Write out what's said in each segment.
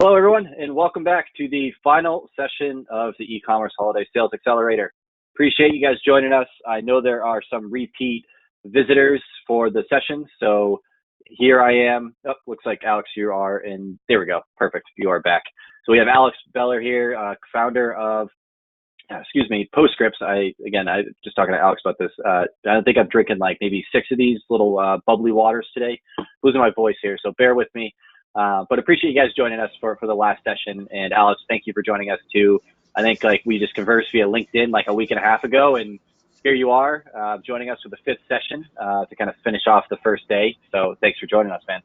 Hello, everyone, and welcome back to the final session of the e-commerce holiday sales accelerator. Appreciate you guys joining us. I know there are some repeat visitors for the session, so here I am. Oh, looks like Alex, you are in. There we go. Perfect. You are back. So we have Alex Beller here, founder of, Postscript. I just talking to Alex about this. I think I'm drinking like maybe 6 of these little bubbly waters today. Losing my voice here, so bear with me. But appreciate you guys joining us for the last session. And Alex, thank you for joining us too. I think we just conversed via LinkedIn like a week and a half ago, and here you are joining us for the 5th session to kind of finish off the first day. So thanks for joining us, man.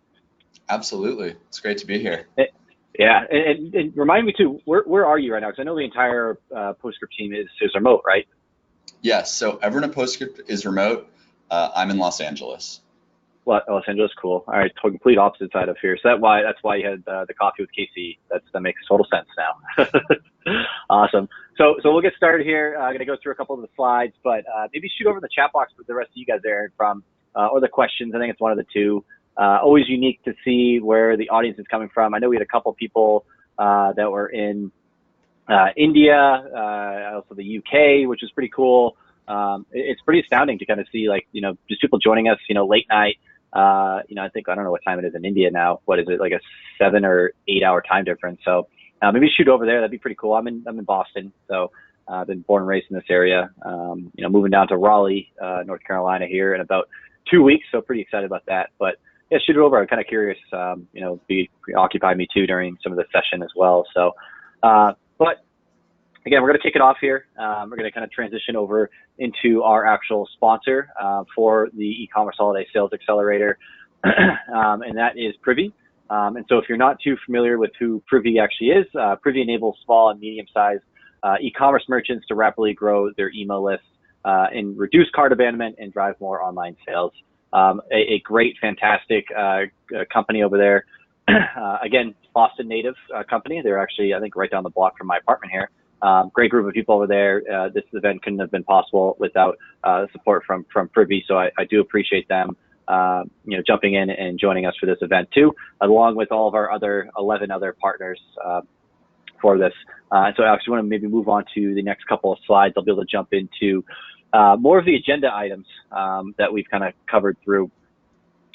Absolutely. It's great to be here. Yeah. And remind me too, where are you right now? Because I know the entire Postscript team is remote, right? Yes. So everyone at Postscript is remote. I'm in Los Angeles. Well, Los Angeles, cool. All right, complete opposite side of here. So that's why you had the coffee with Casey. That makes total sense now. Awesome. So we'll get started here. I'm gonna go through a couple of the slides, but maybe shoot over the chat box with the rest of you guys there from or the questions. I think it's one of the two. Always unique to see where the audience is coming from. I know we had a couple people that were in India, also the UK, which is pretty cool. It's pretty astounding to kind of see just people joining us, late night. I don't know what time it is in India now. What is it, like a 7 or 8 hour time difference? So maybe shoot over there. That'd be pretty cool. I'm in Boston, so I've been born and raised in this area. Moving down to Raleigh, North Carolina here in about 2 weeks. So pretty excited about that. But yeah, shoot it over. I'm kind of curious. Occupy me too during some of the session as well. So, but again, we're going to kick it off here. We're going to kind of transition over into our actual sponsor for the e-commerce holiday sales accelerator, and that is Privy. And so if you're not too familiar with who Privy actually is, Privy enables small and medium-sized e-commerce merchants to rapidly grow their email lists and reduce cart abandonment and drive more online sales. A great, fantastic company over there. Again, Boston native company. They're actually, I think, right down the block from my apartment here. Great group of people over there. This event couldn't have been possible without support from Privy, so I do appreciate them, jumping in and joining us for this event too, along with all of our 11 other partners for this. So I actually want to maybe move on to the next couple of slides. I'll be able to jump into more of the agenda items that we've kind of covered through.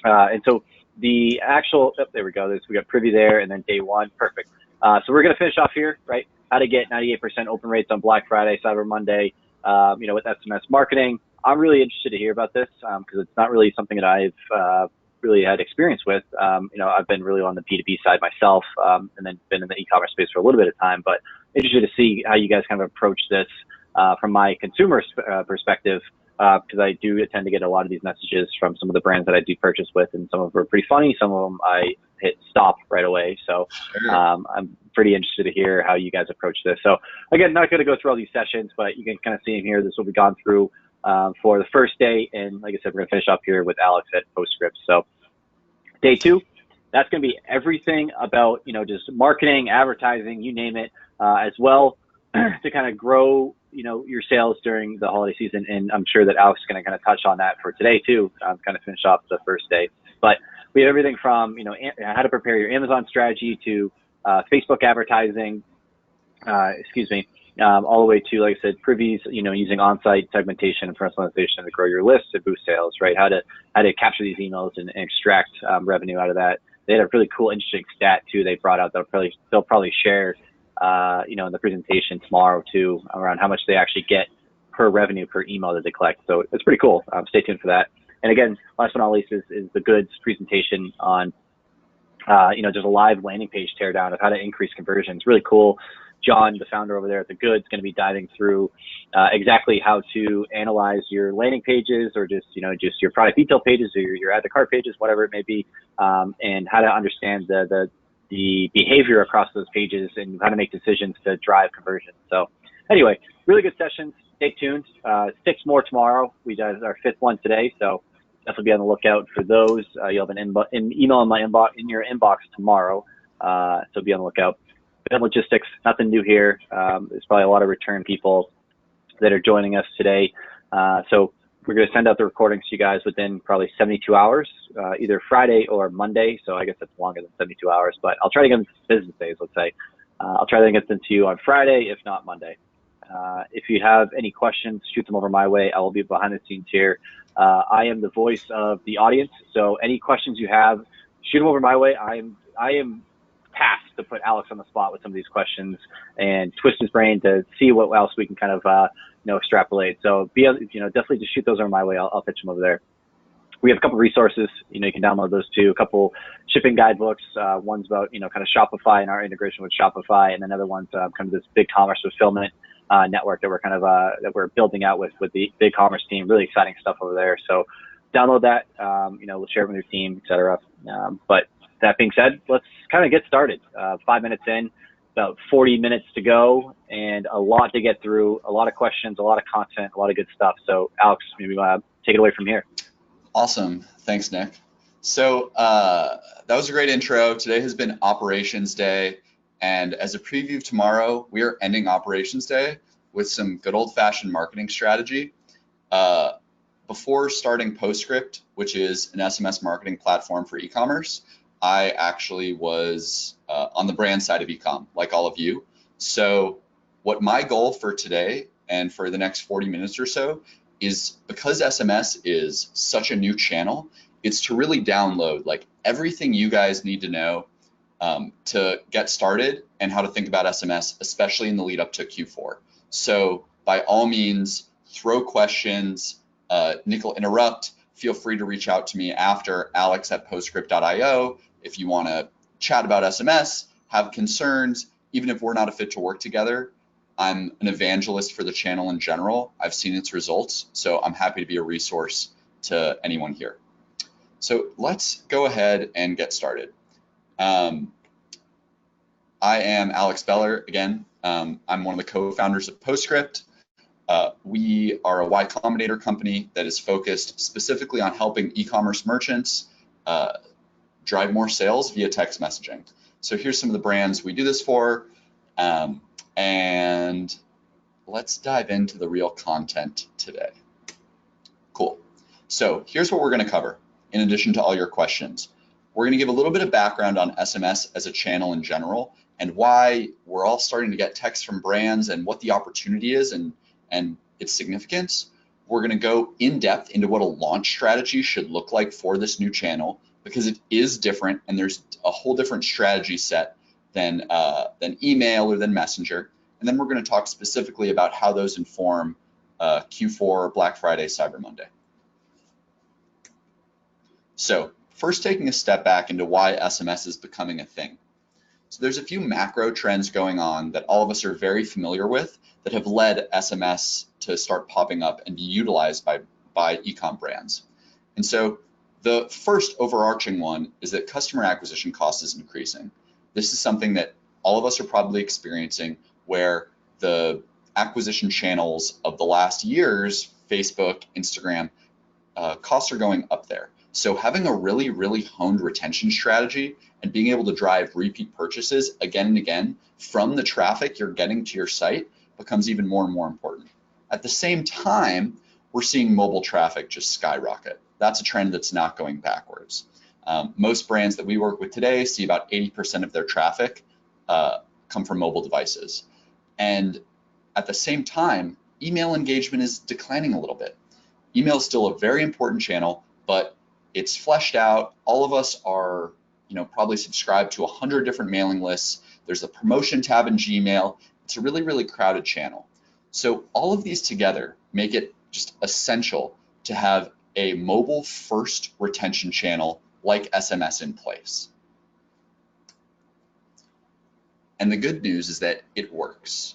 And so the actual, there we go. We got Privy there, and then day one, perfect. So we're going to finish off here, right? How to get 98% open rates on Black Friday, Cyber Monday, with SMS marketing. I'm really interested to hear about this because it's not really something that I've really had experience with. I've been really on the B2B side myself, and then been in the e-commerce space for a little bit of time, but interested to see how you guys kind of approach this from my consumer perspective, because I do tend to get a lot of these messages from some of the brands that I do purchase with, and some of them are pretty funny. Some of them I hit stop right away. So I'm pretty interested to hear how you guys approach this. So again, not going to go through all these sessions, but you can kind of see in here, this will be gone through for the first day. And like I said, we're going to finish up here with Alex at Postscript. So day 2, that's going to be everything about, just marketing, advertising, you name it, as well to kind of grow, your sales during the holiday season. And I'm sure that Alex is going to kind of touch on that for today too, kind of finish off the first day. But we have everything from, how to prepare your Amazon strategy to Facebook advertising, all the way to, like I said, Privy's, using on-site segmentation and personalization to grow your list to boost sales, right? How to capture these emails and extract revenue out of that. They had a really cool, interesting stat too. They brought out they'll probably share, in the presentation tomorrow too, around how much they actually get per revenue per email that they collect. So it's pretty cool. Stay tuned for that. And again, last but not least is the goods presentation on, just a live landing page teardown of how to increase conversions. Really cool. John, the founder over there at the Goods, going to be diving through exactly how to analyze your landing pages, or just your product detail pages, or your add to cart pages, whatever it may be, and how to understand the behavior across those pages and how to make decisions to drive conversion. So anyway, really good sessions. Stay tuned. 6 more tomorrow. We did our 5th one today, so definitely be on the lookout for those. You'll have an email in your inbox tomorrow, so be on the lookout. Then logistics, nothing new here. There's probably a lot of return people that are joining us today. So We're going to send out the recordings to you guys within probably 72 hours, either Friday or Monday. So I guess that's longer than 72 hours, but I'll try to get them business days, let's say. I'll try to get them to you on Friday, if not Monday. If you have any questions, shoot them over my way. I will be behind the scenes here. I am the voice of the audience, so any questions you have, shoot them over my way. I am tasked to put Alex on the spot with some of these questions and twist his brain to see what else we can kind of extrapolate. So definitely just shoot those over my way. I'll pitch them over there. We have a couple resources, you can download those too. A couple shipping guidebooks. One's about, kind of Shopify and our integration with Shopify, and another one's kind of this big commerce fulfillment network that we're kind of that we're building out with the big commerce team. Really exciting stuff over there. So download that. We'll share it with your team, etc. But that being said, let's kind of get started. 5 minutes in, about 40 minutes to go, and a lot to get through. A lot of questions, a lot of content, a lot of good stuff. So Alex, maybe take it away from here. Awesome. Thanks, Nick. So that was a great intro. Today has been Operations Day. And as a preview of tomorrow, we are ending Operations Day with some good old-fashioned marketing strategy. Before starting Postscript, which is an SMS marketing platform for e-commerce, I actually was on the brand side of e-com, like all of you. So what my goal for today and for the next 40 minutes or so is, because SMS is such a new channel, it's to really download like everything you guys need to know to get started and how to think about SMS, especially in the lead up to Q4. So by all means, throw questions. Nick will interrupt. Feel free to reach out to me after, alex@postscript.io, if you want to chat about SMS, have concerns, even if we're not a fit to work together. I'm an evangelist for the channel in general. I've seen its results, so I'm happy to be a resource to anyone here. So let's go ahead and get started. I am Alex Beller again. I'm one of the co-founders of Postscript. We are a Y Combinator company that is focused specifically on helping e-commerce merchants drive more sales via text messaging. So here's some of the brands we do this for. And let's dive into the real content today. Cool. So here's what we're going to cover in addition to all your questions. We're going to give a little bit of background on SMS as a channel in general and why we're all starting to get texts from brands and what the opportunity is and its significance. We're going to go in depth into what a launch strategy should look like for this new channel, because it is different and there's a whole different strategy set than email or than Messenger. And then we're going to talk specifically about how those inform Q4, Black Friday, Cyber Monday. So first, taking a step back into why SMS is becoming a thing. So there's a few macro trends going on that all of us are very familiar with that have led SMS to start popping up and be utilized by e-com brands. And so the first overarching one is that customer acquisition cost is increasing. This is something that all of us are probably experiencing, where the acquisition channels of the last years, Facebook, Instagram, costs are going up there. So having a really, really honed retention strategy and being able to drive repeat purchases again and again from the traffic you're getting to your site becomes even more and more important. At the same time, we're seeing mobile traffic just skyrocket. That's a trend that's not going backwards. Most brands that we work with today see about 80% of their traffic come from mobile devices. And at the same time, email engagement is declining a little bit. Email is still a very important channel, but it's fleshed out. All of us are, probably subscribed to 100 different mailing lists. There's a promotion tab in Gmail. It's a really, really crowded channel. So all of these together make it just essential to have a mobile first retention channel like SMS in place. And the good news is that it works.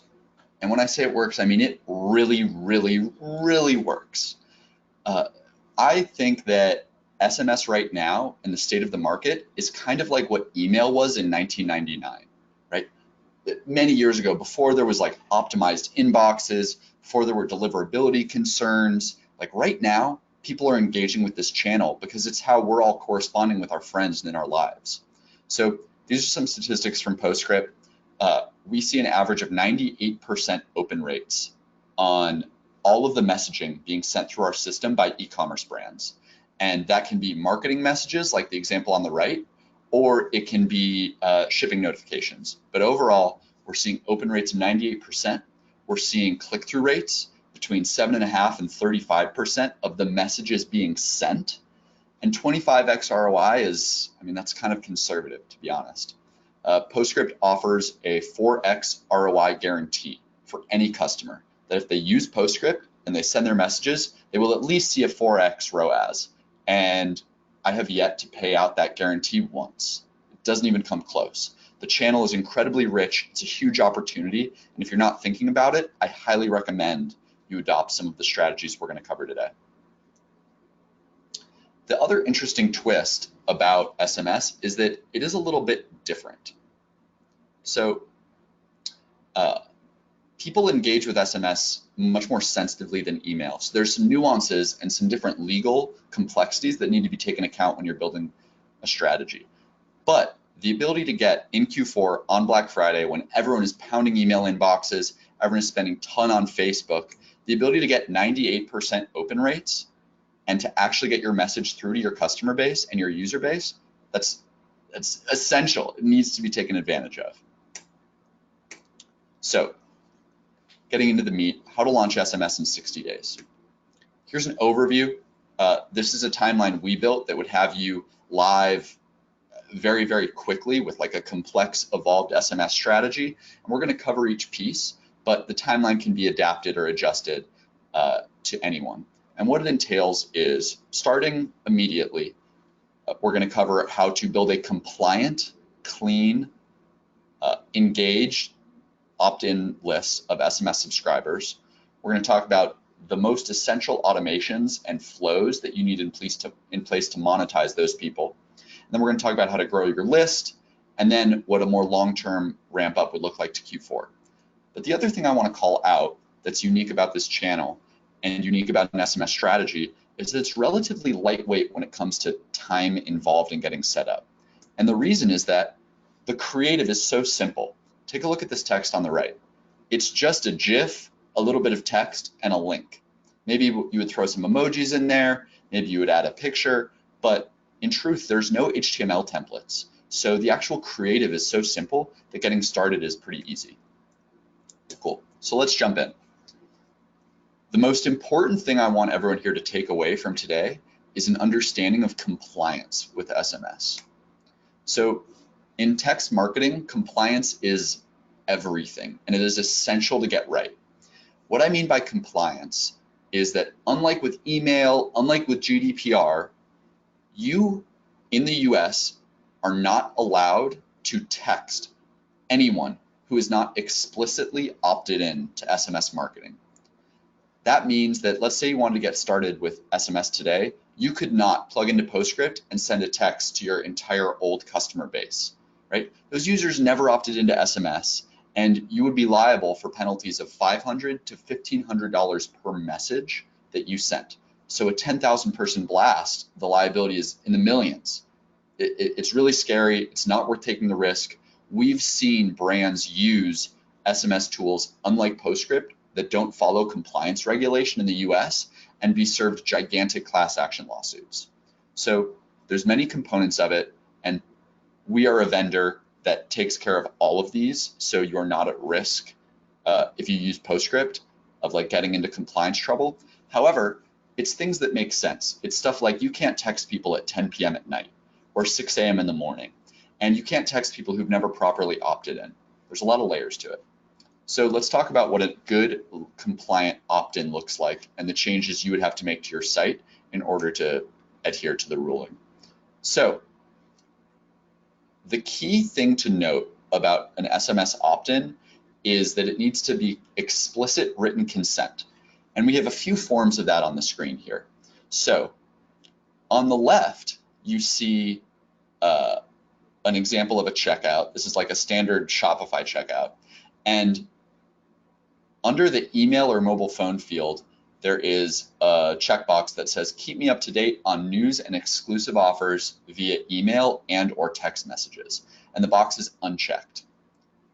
And when I say it works, I mean it really, really, really works. I think that SMS right now in the state of the market is kind of like what email was in 1999, right? Many years ago, before there was like optimized inboxes, before there were deliverability concerns. Like right now, people are engaging with this channel because it's how we're all corresponding with our friends and in our lives. So these are some statistics from Postscript. We see an average of 98% open rates on all of the messaging being sent through our system by e-commerce brands. And that can be marketing messages like the example on the right, or it can be shipping notifications. But overall, we're seeing open rates of 98%. We're seeing click-through rates between 7.5% and 35% of the messages being sent. And 25x ROI is, I mean, that's kind of conservative, to be honest. Postscript offers a 4x ROI guarantee for any customer, that if they use Postscript and they send their messages, they will at least see a 4x ROAS. And I have yet to pay out that guarantee once. It doesn't even come close. The channel is incredibly rich. It's a huge opportunity. And if you're not thinking about it, I highly recommend you adopt some of the strategies we're going to cover today. The other interesting twist about SMS is that it is a little bit different. So people engage with SMS much more sensitively than email. So there's some nuances and some different legal complexities that need to be taken account when you're building a strategy. But the ability to get in Q4 on Black Friday, when everyone is pounding email inboxes, everyone is spending a ton on Facebook, the ability to get 98% open rates and to actually get your message through to your customer base and your user base, that's essential. It needs to be taken advantage of. So, getting into the meat, how to launch SMS in 60 days. Here's an overview. This is a timeline we built that would have you live very, very quickly with like a complex, evolved SMS strategy. And we're going to cover each piece, but the timeline can be adapted or adjusted to anyone. And what it entails is starting immediately, we're going to cover how to build a compliant, clean, engaged, opt-in list of SMS subscribers. We're going to talk about the most essential automations and flows that you need in place to monetize those people. And then we're going to talk about how to grow your list, and then what a more long-term ramp up would look like to Q4. But the other thing I want to call out that's unique about this channel and unique about an SMS strategy is that it's relatively lightweight when it comes to time involved in getting set up. And the reason is that the creative is so simple. Take a look at this text on the right. It's just a GIF, a little bit of text, and a link. Maybe you would throw some emojis in there, maybe you would add a picture, but in truth, there's no HTML templates. So the actual creative is so simple that getting started is pretty easy. Cool, so let's jump in. The most important thing I want everyone here to take away from today is an understanding of compliance with SMS. So in text marketing, compliance is everything, and it is essential to get right. What I mean by compliance is that unlike with email, unlike with GDPR, you in the US are not allowed to text anyone who is not explicitly opted in to SMS marketing. That means that let's say you wanted to get started with SMS today, you could not plug into Postscript and send a text to your entire old customer base, right? Those users never opted into SMS, and you would be liable for penalties of $500 to $1,500 per message that you sent. So a 10,000 person blast, the liability is in the millions. It's really scary. It's not worth taking the risk. We've seen brands use SMS tools, unlike Postscript, that don't follow compliance regulation in the US and be served gigantic class action lawsuits. So there's many components of it, and we are a vendor that takes care of all of these, so you're not at risk if you use Postscript of like getting into compliance trouble. However, it's things that make sense. It's stuff like you can't text people at 10 p.m. at night or 6 a.m. in the morning, and you can't text people who've never properly opted in. There's a lot of layers to it. So let's talk about what a good compliant opt-in looks like and the changes you would have to make to your site in order to adhere to the ruling. So the key thing to note about an SMS opt-in is that it needs to be explicit written consent. And we have a few forms of that on the screen here. So on the left, you see an example of a checkout. This is like a standard Shopify checkout. And under the email or mobile phone field, there is a checkbox that says, keep me up to date on news and exclusive offers via email and or text messages. And the box is unchecked.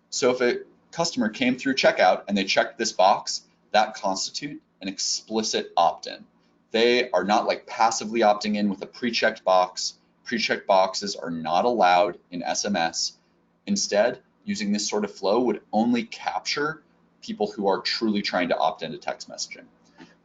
So if a customer came through checkout and they checked this box, that constitutes an explicit opt-in. They are not like passively opting in with a pre-checked box. Pre-checked boxes are not allowed in SMS. Instead, using this sort of flow would only capture people who are truly trying to opt into text messaging.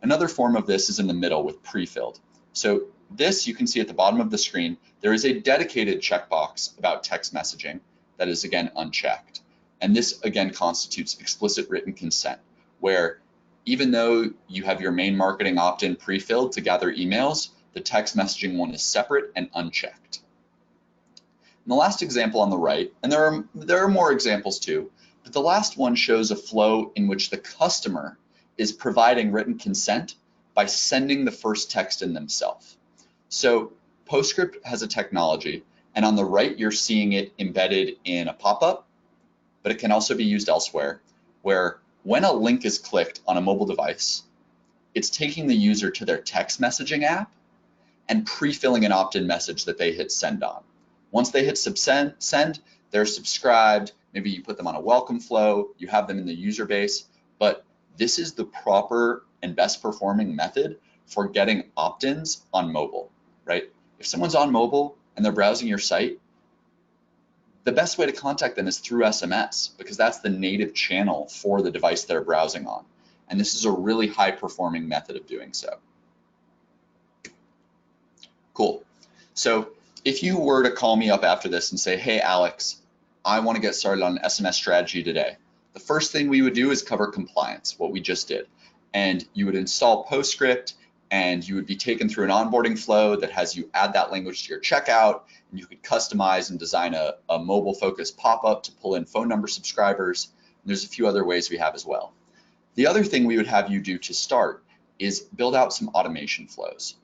Another form of this is in the middle with pre-filled. So this, you can see at the bottom of the screen, there is a dedicated checkbox about text messaging that is again unchecked. And this again constitutes explicit written consent, where even though you have your main marketing opt-in pre-filled to gather emails, the text messaging one is separate and unchecked. And the last example on the right, and there are more examples too, but the last one shows a flow in which the customer is providing written consent by sending the first text in themselves. So Postscript has a technology, and on the right you're seeing it embedded in a pop-up, but it can also be used elsewhere, where when a link is clicked on a mobile device, it's taking the user to their text messaging app and pre-filling an opt-in message that they hit send on. Once they hit send, they're subscribed, maybe you put them on a welcome flow, you have them in the user base, but this is the proper and best performing method for getting opt-ins on mobile, right? If someone's on mobile and they're browsing your site, the best way to contact them is through SMS because that's the native channel for the device they're browsing on. And this is a really high performing method of doing so. Cool. So if you were to call me up after this and say, hey, Alex, I want to get started on an SMS strategy today, the first thing we would do is cover compliance, what we just did. And you would install Postscript and you would be taken through an onboarding flow that has you add that language to your checkout, and you could customize and design a mobile-focused pop-up to pull in phone number subscribers. And there's a few other ways we have as well. The other thing we would have you do to start is build out some automation flows.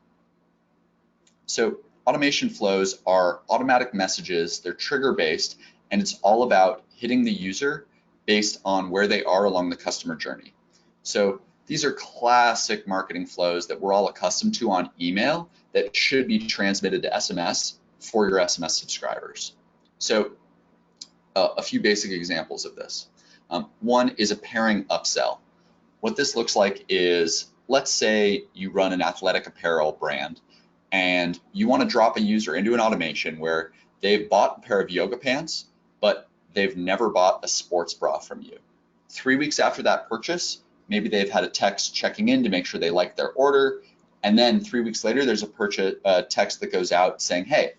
So automation flows are automatic messages, they're trigger-based, and it's all about hitting the user based on where they are along the customer journey. So these are classic marketing flows that we're all accustomed to on email that should be transmitted to SMS for your SMS subscribers. So a few basic examples of this. One is a pairing upsell. What this looks like is, let's say you run an athletic apparel brand and you want to drop a user into an automation where they've bought a pair of yoga pants, but they've never bought a sports bra from you. 3 weeks after that purchase, maybe they've had a text checking in to make sure they like their order. And then 3 weeks later, there's a text that goes out saying, hey,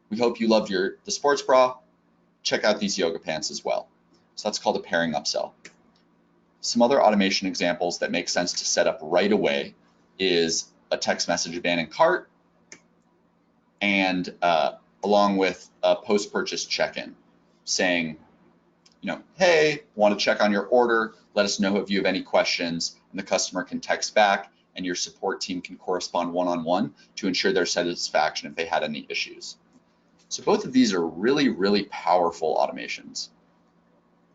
we hope you loved the sports bra. Check out these yoga pants as well. So that's called a pairing upsell. Some other automation examples that make sense to set up right away is a text message abandoned cart and along with a post-purchase check-in saying, hey, want to check on your order, let us know if you have any questions, and the customer can text back and your support team can correspond one-on-one to ensure their satisfaction if they had any issues. So both of these are really, really powerful automations.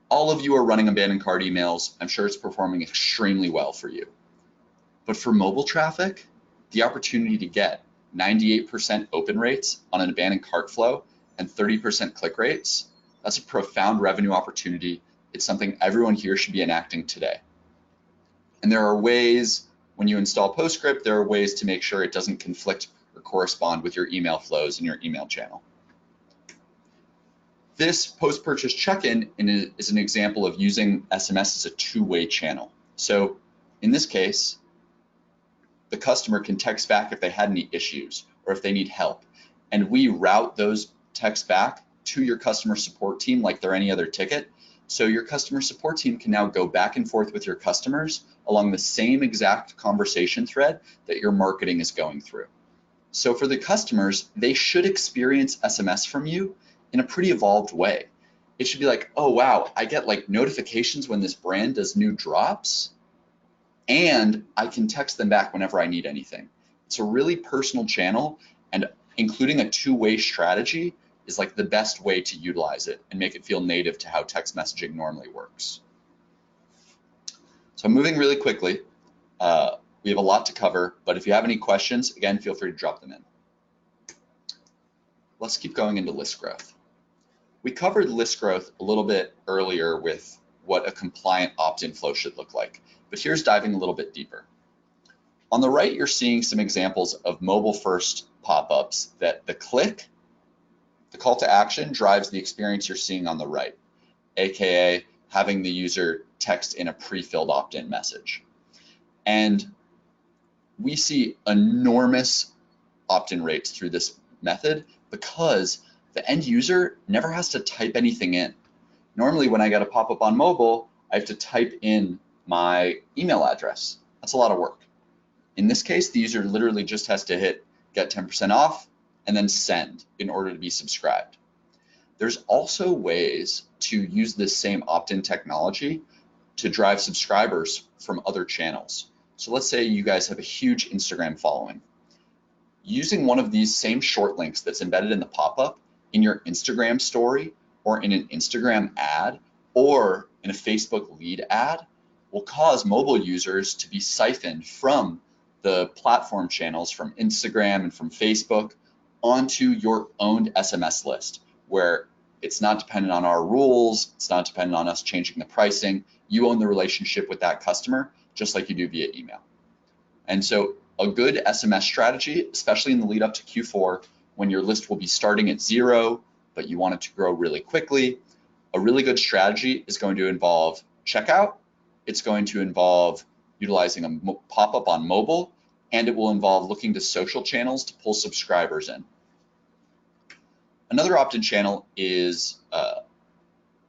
All of you are running abandoned cart emails. I'm sure it's performing extremely well for you. But for mobile traffic, the opportunity to get 98% open rates on an abandoned cart flow and 30% click rates, that's a profound revenue opportunity. It's something everyone here should be enacting today. And there are ways, when you install Postscript, there are ways to make sure it doesn't conflict or correspond with your email flows in your email channel. This post-purchase check-in is an example of using SMS as a two-way channel. So in this case, the customer can text back if they had any issues or if they need help. And we route those texts back to your customer support team like they're any other ticket. So your customer support team can now go back and forth with your customers along the same exact conversation thread that your marketing is going through. So for the customers, they should experience SMS from you in a pretty evolved way. It should be like, oh wow, I get like notifications when this brand does new drops, and I can text them back whenever I need anything. It's a really personal channel, and including a two-way strategy is like the best way to utilize it and make it feel native to how text messaging normally works. So I'm moving really quickly. We have a lot to cover, but if you have any questions, again, feel free to drop them in. Let's keep going into list growth. We covered list growth a little bit earlier with what a compliant opt-in flow should look like. But here's diving a little bit deeper. On the right, you're seeing some examples of mobile-first pop-ups that the click, the call to action, drives the experience you're seeing on the right, aka having the user text in a pre-filled opt-in message. And we see enormous opt-in rates through this method because the end user never has to type anything in. Normally, when I get a pop-up on mobile, I have to type in my email address. That's a lot of work. In this case, the user literally just has to hit get 10% off and then send in order to be subscribed. There's also ways to use this same opt-in technology to drive subscribers from other channels. So let's say you guys have a huge Instagram following. Using one of these same short links that's embedded in the pop-up in your Instagram story or in an Instagram ad or in a Facebook lead ad will cause mobile users to be siphoned from the platform channels from Instagram and from Facebook onto your owned SMS list, where it's not dependent on our rules, it's not dependent on us changing the pricing. You own the relationship with that customer, just like you do via email. And so a good SMS strategy, especially in the lead up to Q4, when your list will be starting at 0, but you want it to grow really quickly, a really good strategy is going to involve checkout. It's going to involve utilizing a pop-up on mobile, and it will involve looking to social channels to pull subscribers in. Another opt-in channel is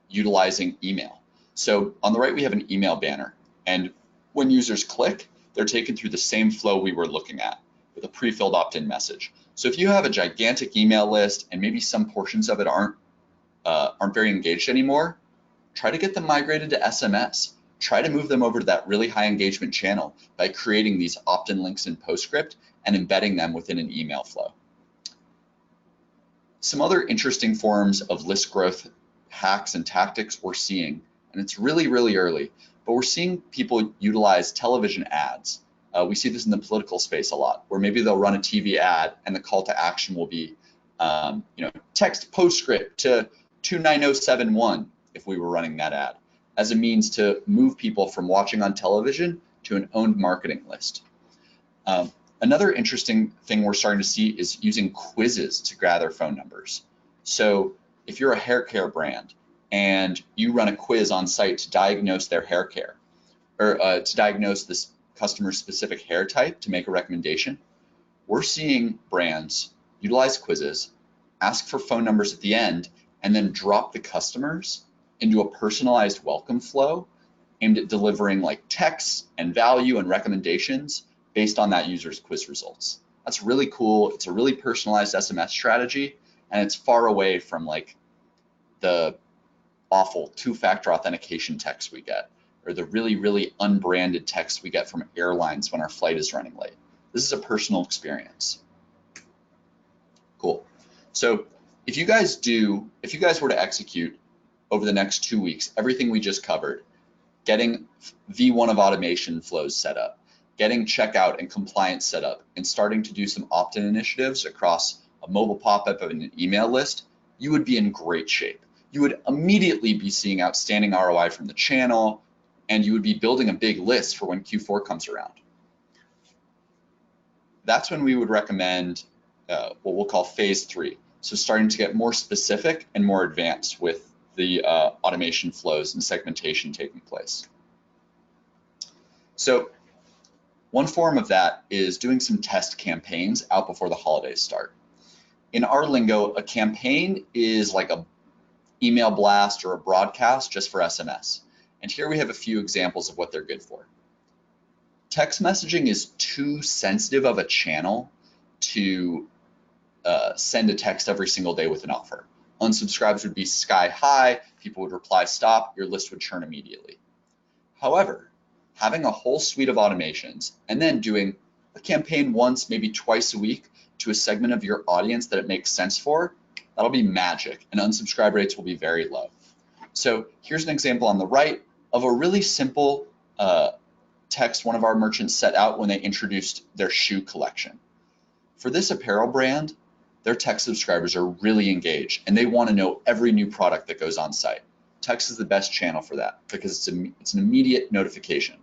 utilizing email. So on the right, we have an email banner, and when users click, they're taken through the same flow we were looking at with a pre-filled opt-in message. So if you have a gigantic email list and maybe some portions of it aren't very engaged anymore, try to get them migrated to SMS. Try to move them over to that really high engagement channel by creating these opt-in links in Postscript and embedding them within an email flow. Some other interesting forms of list growth hacks and tactics we're seeing, and it's really, really early, but we're seeing people utilize television ads. We see this in the political space a lot, where maybe they'll run a TV ad and the call to action will be, text Postscript to 29071 if we were running that ad, as a means to move people from watching on television to an owned marketing list. Another interesting thing we're starting to see is using quizzes to gather phone numbers. So if you're a hair care brand and you run a quiz on site to diagnose their hair care, or to diagnose this customer's specific hair type to make a recommendation, we're seeing brands utilize quizzes, ask for phone numbers at the end, and then drop the customers into a personalized welcome flow aimed at delivering like texts and value and recommendations based on that user's quiz results. That's really cool. It's a really personalized SMS strategy, and it's far away from like the awful two-factor authentication text we get, or the really, really unbranded text we get from airlines when our flight is running late. This is a personal experience. Cool. So if you guys were to execute over the next 2 weeks, everything we just covered, getting V1 of automation flows set up, getting checkout and compliance set up, and starting to do some opt-in initiatives across a mobile pop-up and an email list, you would be in great shape. You would immediately be seeing outstanding ROI from the channel, and you would be building a big list for when Q4 comes around. That's when we would recommend what we'll call phase 3. So starting to get more specific and more advanced with the automation flows and segmentation taking place. So one form of that is doing some test campaigns out before the holidays start. In our lingo, a campaign is like a email blast or a broadcast just for SMS. And here we have a few examples of what they're good for. Text messaging is too sensitive of a channel to send a text every single day with an offer. Unsubscribes would be sky high, people would reply stop, your list would churn immediately. However, having a whole suite of automations and then doing a campaign once, maybe twice a week to a segment of your audience that it makes sense for, that'll be magic, and unsubscribe rates will be very low. So here's an example on the right of a really simple text one of our merchants set out when they introduced their shoe collection. For this apparel brand, their tech subscribers are really engaged and they want to know every new product that goes on site. text is the best channel for that because it's an immediate notification.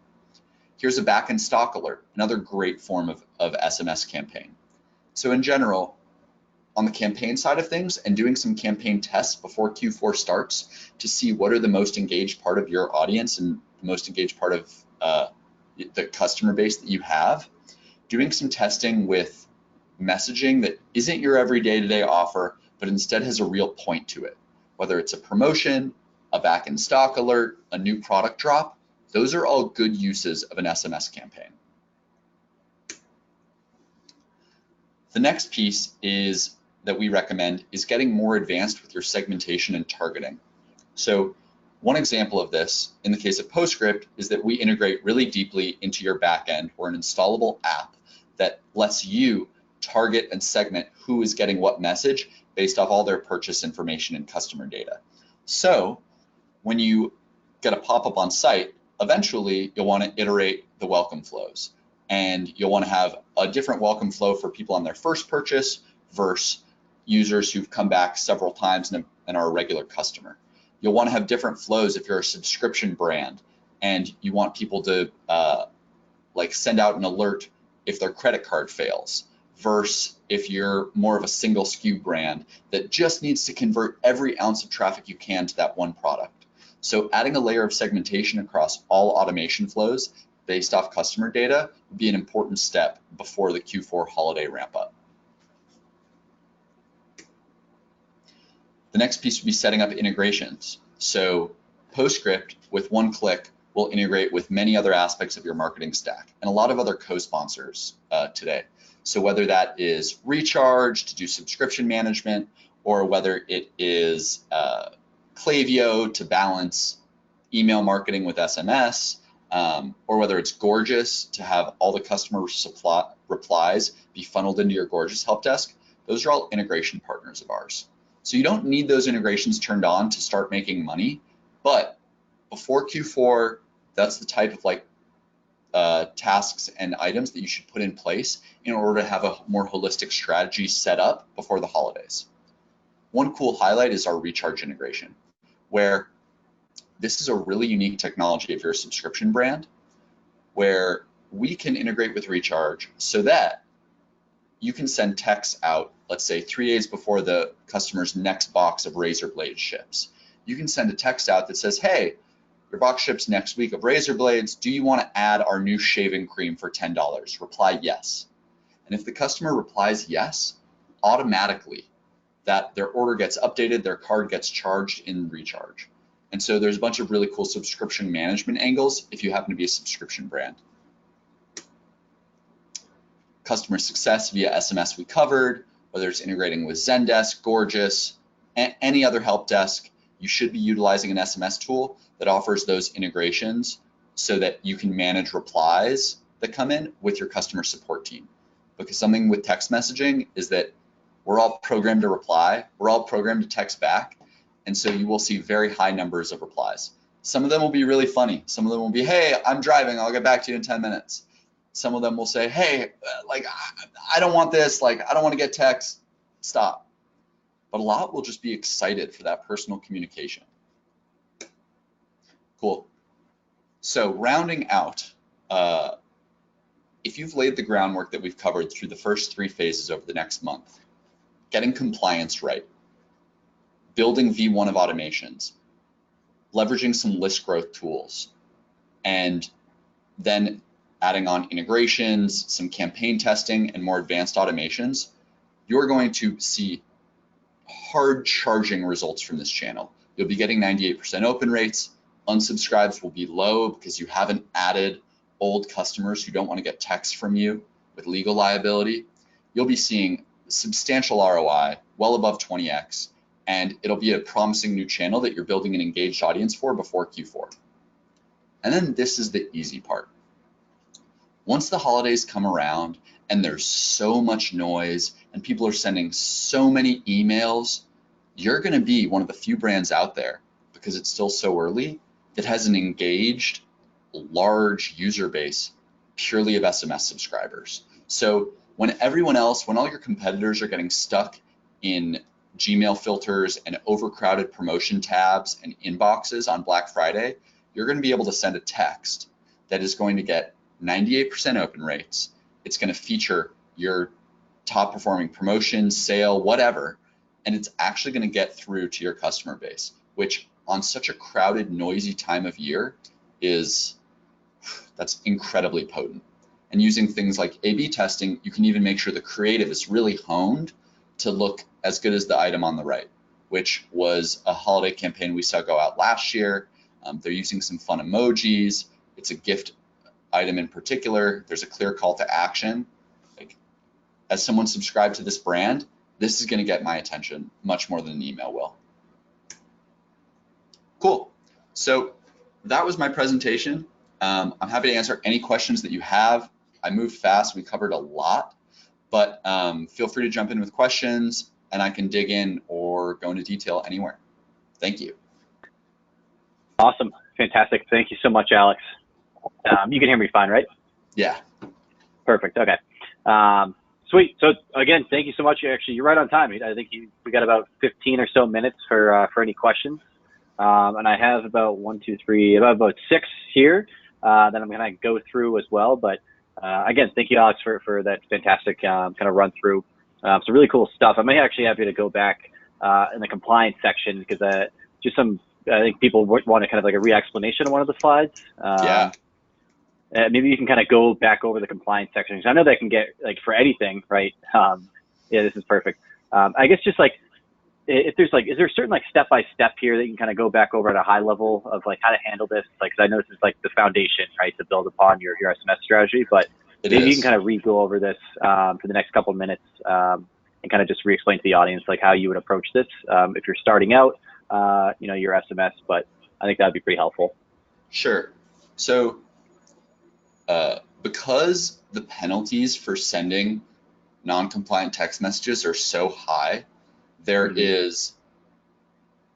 Here's a back in stock alert, another great form of SMS campaign. So in general, on the campaign side of things and doing some campaign tests before Q4 starts to see what are the most engaged part of your audience and the most engaged part of the customer base that you have, doing some testing with messaging that isn't your everyday to-day offer, but instead has a real point to it. Whether it's a promotion, a back in stock alert, a new product drop, those are all good uses of an SMS campaign. The next piece is that we recommend is getting more advanced with your segmentation and targeting. So one example of this in the case of Postscript is that we integrate really deeply into your backend. We're an installable app that lets you target and segment who is getting what message based off all their purchase information and customer data. So when you get a pop-up on site, eventually you'll want to iterate the welcome flows, and you'll want to have a different welcome flow for people on their first purchase versus users who've come back several times and are a regular customer. You'll want to have different flows if you're a subscription brand and you want people to like send out an alert if their credit card fails, versus if you're more of a single SKU brand that just needs to convert every ounce of traffic you can to that one product. So adding a layer of segmentation across all automation flows based off customer data would be an important step before the Q4 holiday ramp up. The next piece would be setting up integrations. So Postscript, with one click, will integrate with many other aspects of your marketing stack and a lot of other co-sponsors today. So whether that is Recharge to do subscription management, or whether it is Klaviyo to balance email marketing with SMS, or whether it's Gorgeous to have all the customer replies be funneled into your Gorgeous help desk, those are all integration partners of ours. So you don't need those integrations turned on to start making money, but before Q4, that's the type of like tasks and items that you should put in place in order to have a more holistic strategy set up before the holidays. One cool highlight is our Recharge integration, where this is a really unique technology if you're a subscription brand, where we can integrate with Recharge so that you can send texts out, let's say 3 days before the customer's next box of razor blades ships. You can send a text out that says, hey, your box ships next week of razor blades. Do you want to add our new shaving cream for $10? Reply yes. And if the customer replies yes, automatically that their order gets updated, their card gets charged in Recharge. And so there's a bunch of really cool subscription management angles if you happen to be a subscription brand. Customer success via SMS we covered, whether it's integrating with Zendesk, Gorgeous, any other help desk, you should be utilizing an SMS tool that offers those integrations so that you can manage replies that come in with your customer support team. Because something with text messaging is that we're all programmed to reply, we're all programmed to text back, and so you will see very high numbers of replies. Some of them will be really funny. Some of them will be, hey, I'm driving, I'll get back to you in 10 minutes. Some of them will say, hey, like, I don't want this, like, I don't want to get text, stop. But a lot will just be excited for that personal communication. Cool. So rounding out, if you've laid the groundwork that we've covered through the first 3 phases over the next month, getting compliance right, building V1 of automations, leveraging some list growth tools, and then adding on integrations, some campaign testing, and more advanced automations, you're going to see hard charging results from this channel. You'll be getting 98% open rates. Unsubscribes will be low because you haven't added old customers who don't want to get texts from you with legal liability. You'll be seeing substantial ROI, well above 20x, and it'll be a promising new channel that you're building an engaged audience for before Q4. And then this is the easy part. Once the holidays come around and there's so much noise and people are sending so many emails, you're going to be one of the few brands out there, because it's still so early, that has an engaged, large user base purely of SMS subscribers. So when everyone else, when all your competitors are getting stuck in Gmail filters and overcrowded promotion tabs and inboxes on Black Friday, you're going to be able to send a text that is going to get 98% open rates. It's going to feature your top performing promotion, sale, whatever, and it's actually going to get through to your customer base, which on such a crowded, noisy time of year that's incredibly potent. And using things like A/B testing, you can even make sure the creative is really honed to look as good as the item on the right, which was a holiday campaign we saw go out last year. They're using some fun emojis. It's a gift item in particular. There's a clear call to action. Like, as someone subscribed to this brand, this is going to get my attention much more than an email will. Cool. So that was my presentation. I'm happy to answer any questions that you have. I moved fast. We covered a lot, but feel free to jump in with questions and I can dig in or go into detail anywhere. Thank you. Awesome. Fantastic. Thank you so much, Alex. You can hear me fine, right? Yeah. Perfect. Okay. Sweet. So again, thank you so much. Actually, you're right on time. I think we got about 15 or so minutes for any questions. And I have about about 6 here that I'm going to go through as well. But again, thank you, Alex, for that fantastic kind of run through. Some really cool stuff. I may actually have you to go back in the compliance section because just I think people want to kind of like a re-explanation of one of the slides. Yeah. Maybe you can kind of go back over the compliance section because I know that can get like for anything, right? Yeah, this is perfect. I guess just like if there's like, is there certain like step-by-step here that you can kind of go back over at a high level of like how to handle this? Like, 'cause I know this is like the foundation, right, to build upon your SMS strategy, but maybe you can kind of re-go over this for the next couple of minutes and kind of just re-explain to the audience like how you would approach this if you're starting out, your SMS, but I think that'd be pretty helpful. Sure. So because the penalties for sending non-compliant text messages are so high, there is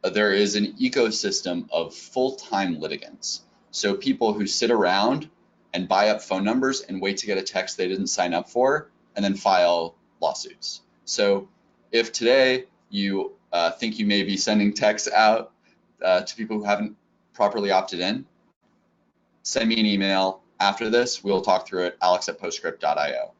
an ecosystem of full-time litigants. So people who sit around and buy up phone numbers and wait to get a text they didn't sign up for and then file lawsuits. So if today you think you may be sending texts out to people who haven't properly opted in, send me an email after this. We'll talk through it, alex@postscript.io.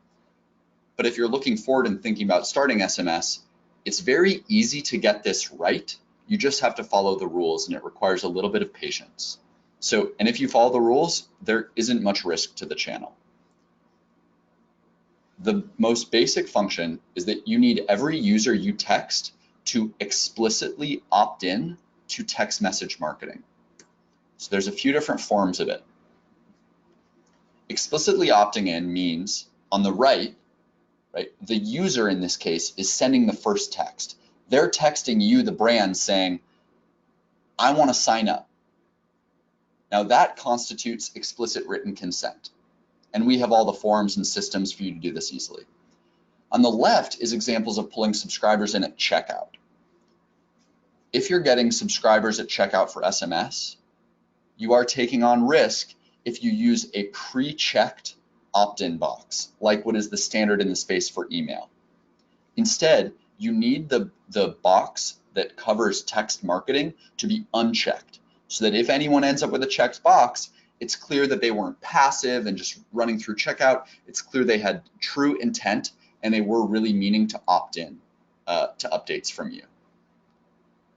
But if you're looking forward and thinking about starting SMS, it's very easy to get this right. You just have to follow the rules, and it requires a little bit of patience. So, and if you follow the rules, there isn't much risk to the channel. The most basic function is that you need every user you text to explicitly opt in to text message marketing. So there's a few different forms of it. Explicitly opting in means on the right, the user in this case is sending the first text. They're texting you, the brand, saying, I want to sign up. Now that constitutes explicit written consent. And we have all the forms and systems for you to do this easily. On the left is examples of pulling subscribers in at checkout. If you're getting subscribers at checkout for SMS, you are taking on risk if you use a pre-checked opt-in box, like what is the standard in the space for email. Instead, you need the box that covers text marketing to be unchecked, so that if anyone ends up with a checked box, it's clear that they weren't passive and just running through checkout. It's clear they had true intent and they were really meaning to opt in to updates from you.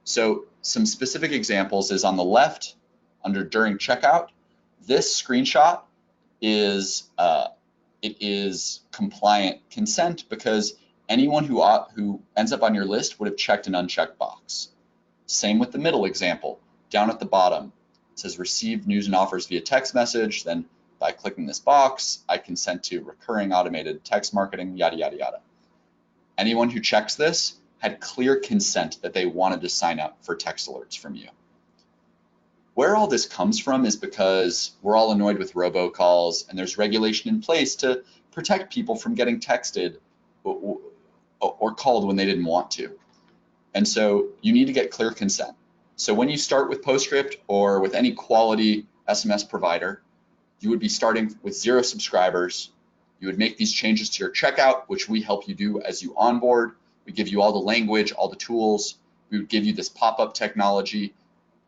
So some specific examples is on the left under during checkout. This screenshot is it is compliant consent because anyone who ends up on your list would have checked an unchecked box. Same with the middle example. Down at the bottom, it says receive news and offers via text message. Then by clicking this box, I consent to recurring automated text marketing, yada, yada, yada. Anyone who checks this had clear consent that they wanted to sign up for text alerts from you. Where all this comes from is because we're all annoyed with robocalls and there's regulation in place to protect people from getting texted or called when they didn't want to. And so you need to get clear consent. So when you start with Postscript or with any quality SMS provider, you would be starting with 0 subscribers. You would make these changes to your checkout, which we help you do as you onboard. We give you all the language, all the tools. We would give you this pop-up technology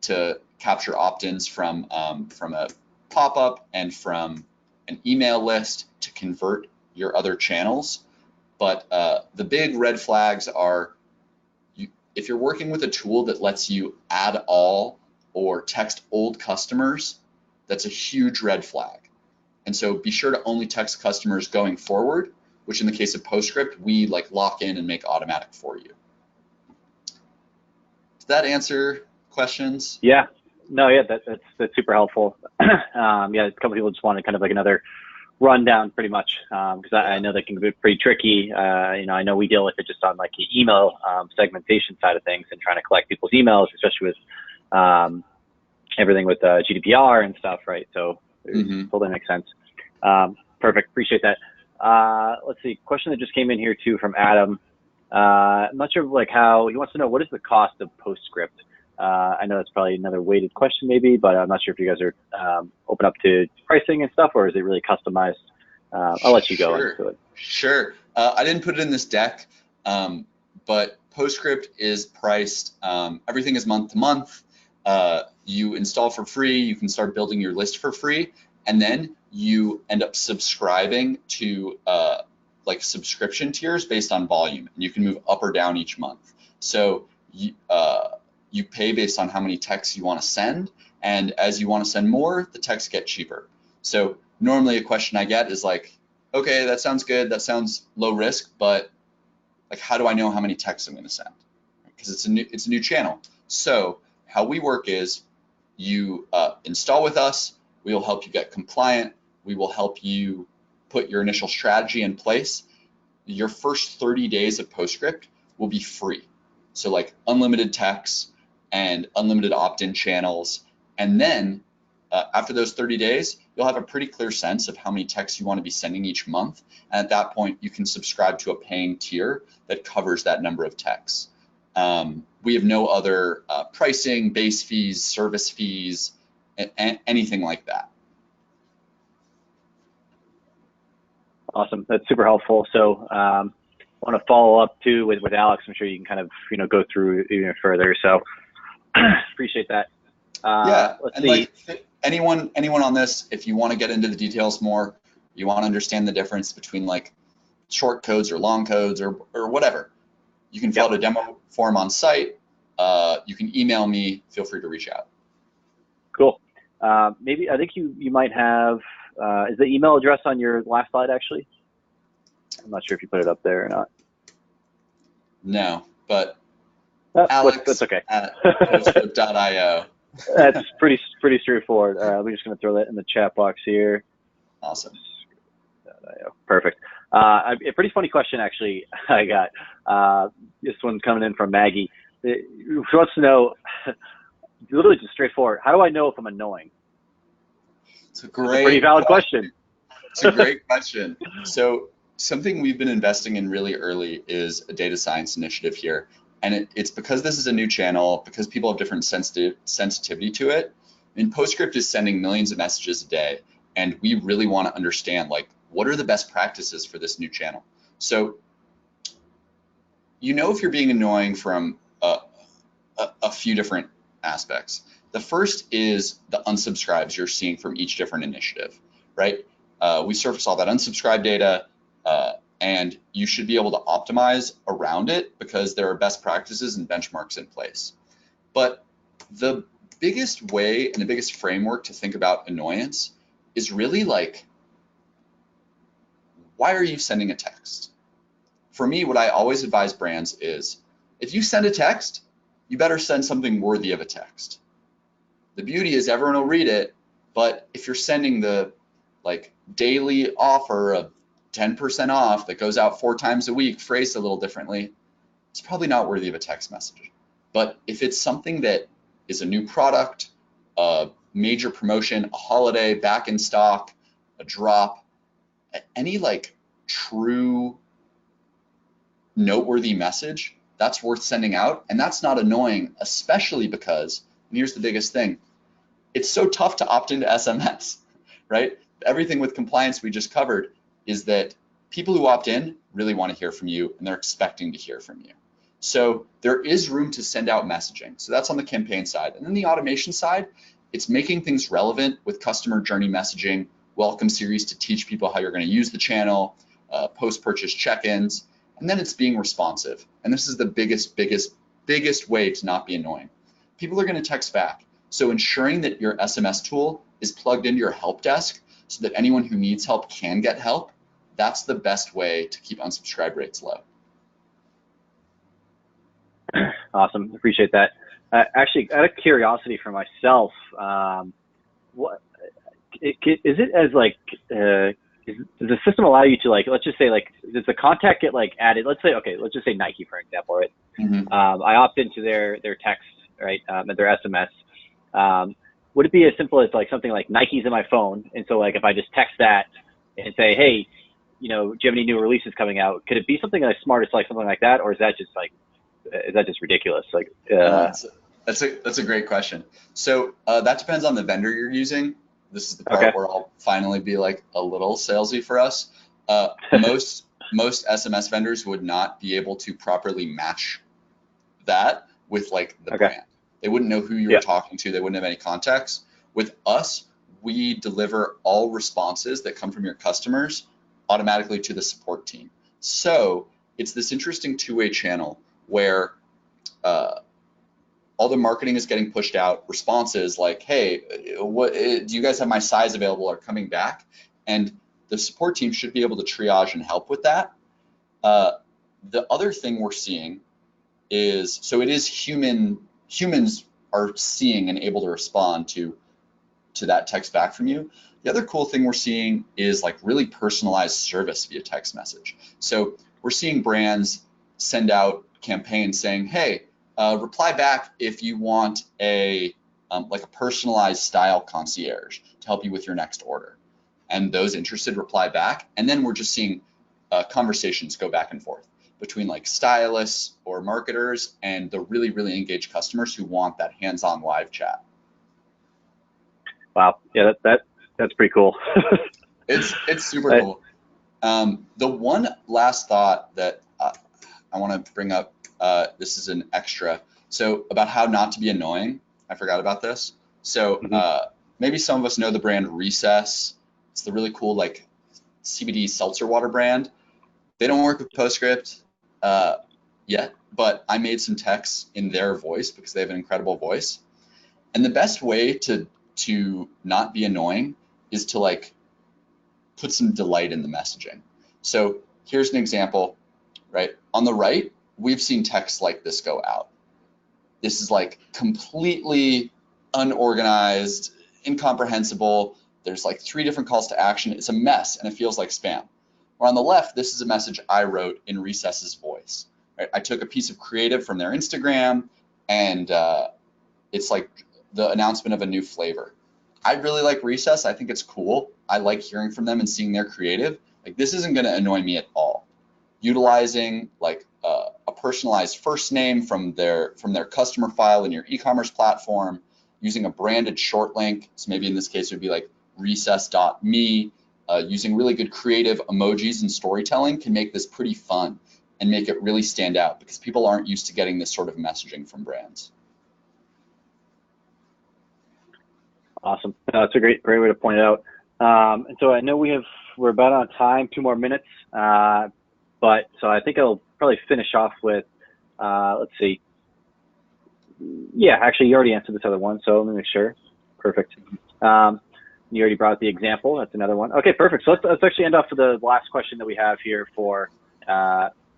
to capture opt-ins from a pop-up and from an email list to convert your other channels. But the big red flags are, if you're working with a tool that lets you add all or text old customers, that's a huge red flag. And so be sure to only text customers going forward, which in the case of Postscript, we like lock in and make automatic for you. Does that answer questions? Yeah. No, yeah, that's super helpful. Yeah, a couple people just wanted kind of like another rundown pretty much, because I know they can be pretty tricky. I know we deal with it just on like the email segmentation side of things and trying to collect people's emails, especially with everything with GDPR and stuff, right? So it totally makes sense. Perfect, appreciate that. Let's see, question that just came in here too from Adam. I'm not sure like how, he wants to know, what is the cost of Postscript? I know that's probably another weighted question maybe, but I'm not sure if you guys are open up to pricing and stuff, or is it really customized? I'll let you go into it. Sure. I didn't put it in this deck, but Postscript is priced, everything is month to month. You install for free, you can start building your list for free, and then you end up subscribing to like subscription tiers based on volume, and you can move up or down each month. So you pay based on how many texts you want to send, and as you want to send more, the texts get cheaper. So normally a question I get is like, okay, that sounds good, that sounds low risk, but like, how do I know how many texts I'm going to send? Because it's a new channel. So how we work is you install with us, we will help you get compliant, we will help you put your initial strategy in place. Your first 30 days of Postscript will be free. So like unlimited texts and unlimited opt-in channels. And then after those 30 days, you'll have a pretty clear sense of how many texts you want to be sending each month. And at that point, you can subscribe to a paying tier that covers that number of texts. We have no other pricing, base fees, service fees, anything like that. Awesome, that's super helpful. So I want to follow up too with Alex. I'm sure you can kind of go through even further. So appreciate that. Yeah, let's and see. like anyone on this, if you want to get into the details more, you want to understand the difference between like short codes or long codes or whatever, you can fill out a demo form on site. You can email me. Feel free to reach out. Cool. Maybe I think you might have. Is the email address on your last slide actually? I'm not sure if you put it up there or not. No, but Oh, Alex that's okay. at postscript.io. That's pretty straightforward. We're just going to throw that in the chat box here. Awesome. Perfect. A pretty funny question actually I got. This one's coming in from Maggie. She wants to know, literally just straightforward, how do I know if I'm annoying? It's a pretty valid question. It's a great question. So something we've been investing in really early is a data science initiative here. And it's because this is a new channel, because people have different sensitivity to it. I mean, Postscript is sending millions of messages a day, and we really want to understand, like, what are the best practices for this new channel? So, if you're being annoying from a few different aspects. The first is the unsubscribes you're seeing from each different initiative, right? We surface all that unsubscribe data, and you should be able to optimize around it because there are best practices and benchmarks in place. But the biggest way and the biggest framework to think about annoyance is really like, why are you sending a text? For me, what I always advise brands is, if you send a text, you better send something worthy of a text. The beauty is everyone will read it, but if you're sending the like daily offer of 10% off that goes out 4 times a week, phrased a little differently, it's probably not worthy of a text message. But if it's something that is a new product, a major promotion, a holiday, back in stock, a drop, any like true noteworthy message, that's worth sending out. And that's not annoying, especially because, and here's the biggest thing, it's so tough to opt into SMS, right? Everything with compliance we just covered is that people who opt in really want to hear from you, and they're expecting to hear from you. So there is room to send out messaging. So that's on the campaign side. And then the automation side, it's making things relevant with customer journey messaging, welcome series to teach people how you're going to use the channel, post-purchase check-ins, and then it's being responsive. And this is the biggest way to not be annoying. People are going to text back. So ensuring that your SMS tool is plugged into your help desk so that anyone who needs help can get help, that's the best way to keep unsubscribe rates low. Awesome, appreciate that. Actually, out of curiosity for myself, what is it as like? Does the system allow you to, like, let's just say, like, does the contact get like added? Let's just say Nike, for example, right? Mm-hmm. I opt into their text, right, and their SMS. Would it be as simple as like something like Nike's in my phone, and so like if I just text that and say, hey, do you have any new releases coming out? Could it be something as smart as like something like that, or is that just ridiculous? Like, that's a great question. So that depends on the vendor you're using. This is the part where I'll finally be like a little salesy for us. Most SMS vendors would not be able to properly match that with like the brand. They wouldn't know who you were talking to. They wouldn't have any context. With us, we deliver all responses that come from your customers automatically to the support team. So it's this interesting two-way channel where all the marketing is getting pushed out, responses like, hey, what do you guys have my size available, are coming back, and the support team should be able to triage and help with that. The other thing we're seeing is, so it is humans are seeing and able to respond to that text back from you. The other cool thing we're seeing is like really personalized service via text message. So we're seeing brands send out campaigns saying, hey, reply back if you want like a personalized style concierge to help you with your next order. And those interested reply back. And then we're just seeing conversations go back and forth between like stylists or marketers and the really, really engaged customers who want that hands-on live chat. Wow. Yeah, that's pretty cool. It's super cool. The one last thought that I want to bring up, this is an extra. So about how not to be annoying. I forgot about this. So maybe some of us know the brand Recess. It's the really cool like CBD seltzer water brand. They don't work with Postscript yet, but I made some texts in their voice because they have an incredible voice. And the best way to not be annoying is to like put some delight in the messaging. So here's an example, right? On the right, we've seen texts like this go out. This is like completely unorganized, incomprehensible. There's like 3 different calls to action. It's a mess and it feels like spam. Or on the left, this is a message I wrote in Recess's voice. Right? I took a piece of creative from their Instagram, and it's like the announcement of a new flavor. I really like Recess. I think it's cool. I like hearing from them and seeing their creative. Like, this isn't going to annoy me at all. Utilizing like a personalized first name from their customer file in your e-commerce platform, using a branded short link. So maybe in this case it would be like recess.me. Using really good creative emojis and storytelling can make this pretty fun and make it really stand out because people aren't used to getting this sort of messaging from brands. Awesome. That's a great way to point it out. And so I know we're about on time, 2 more minutes. But so I think I'll probably finish off with, let's see. Yeah, actually, you already answered this other one, so let me make sure. Perfect. You already brought up the example. That's another one. Okay, perfect. So let's actually end off with the last question that we have here for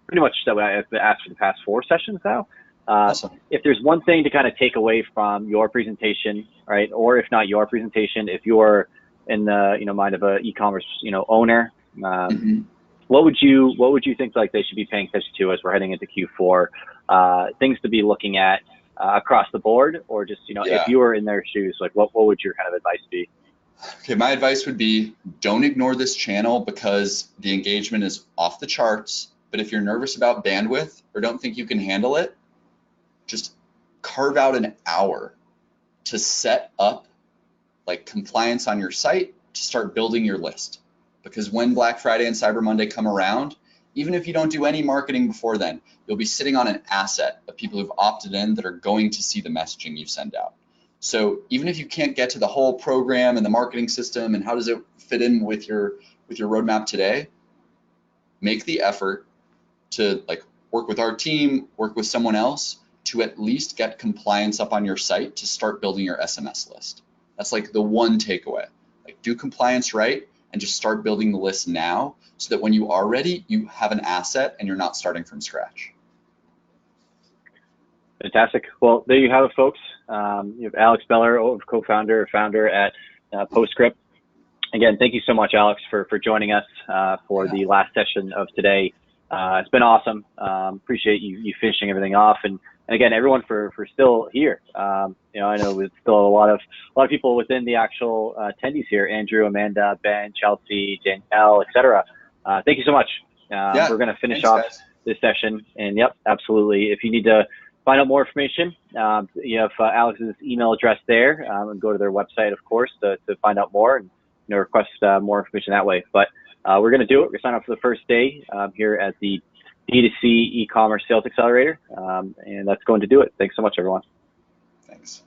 pretty much that I've asked for the past 4 sessions now. Awesome. If there's one thing to kind of take away from your presentation, right, or if not your presentation, if you're in the mind of a e-commerce owner, what would you think like they should be paying attention to as we're heading into Q4? Things to be looking at across the board, or just if you were in their shoes, like what would your kind of advice be? Okay, my advice would be don't ignore this channel because the engagement is off the charts. But if you're nervous about bandwidth or don't think you can handle it, just carve out an hour to set up like compliance on your site to start building your list. because when Black Friday and Cyber Monday come around, even if you don't do any marketing before then, you'll be sitting on an asset of people who've opted in that are going to see the messaging you send out. So even if you can't get to the whole program and the marketing system and how does it fit in with your roadmap today, make the effort to like work with our team, work with someone else to at least get compliance up on your site to start building your SMS list. That's like the one takeaway. Like do compliance right and just start building the list now so that when you are ready, you have an asset and you're not starting from scratch. Fantastic. Well, there you have it, folks. You have Alex Beller, co-founder, founder at Postscript. Again, thank you so much, Alex, for joining us for the last session of today. It's been awesome. Appreciate you finishing everything off, and again, everyone for still here. I know there's still a lot of people within the actual attendees here: Andrew, Amanda, Ben, Chelsea, Danielle, etc. Thank you so much. We're going to finish off this session, and yep, absolutely. If you need to find out more information, you have Alex's email address there, and go to their website, of course, to find out more and request more information that way. But we're going to do it. We're going to sign up for the first day here at the D2C e-commerce sales accelerator, and that's going to do it. Thanks so much, everyone. Thanks.